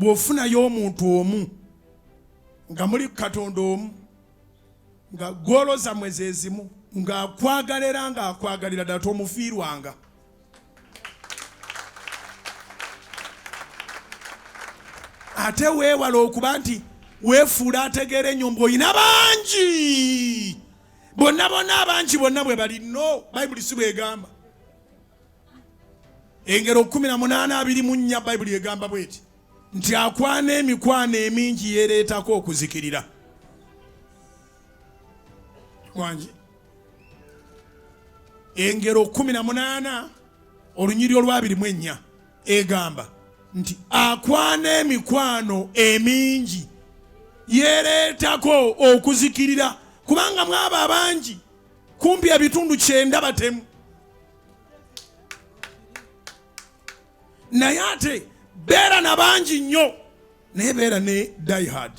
bw'ofunayo omuntu omu nga muli Katonda omu nga golo zammwe ze zimu ng'akwagalira ng'akwagalira ddala tomufiirwanga. Ate weewala okuba nti weefuula ategeera ennyo ng'oyina bangi bonna abangi bonna bwe bali. No, Bayibuli si bw'egamba. Engero 18:24 Bayibuli egamba bw'eti nti akwana emikwano emingi yeletako okuzikirira. Wangi engero 18 olunyiri olwa 24 egamba nti akwana emikwano emingi yeletako okuzikirira, kubanga mwaba abangi kumpi ebitundu 9 batemu. Naye ate beera na bangi nnyo naye beera ne die hard.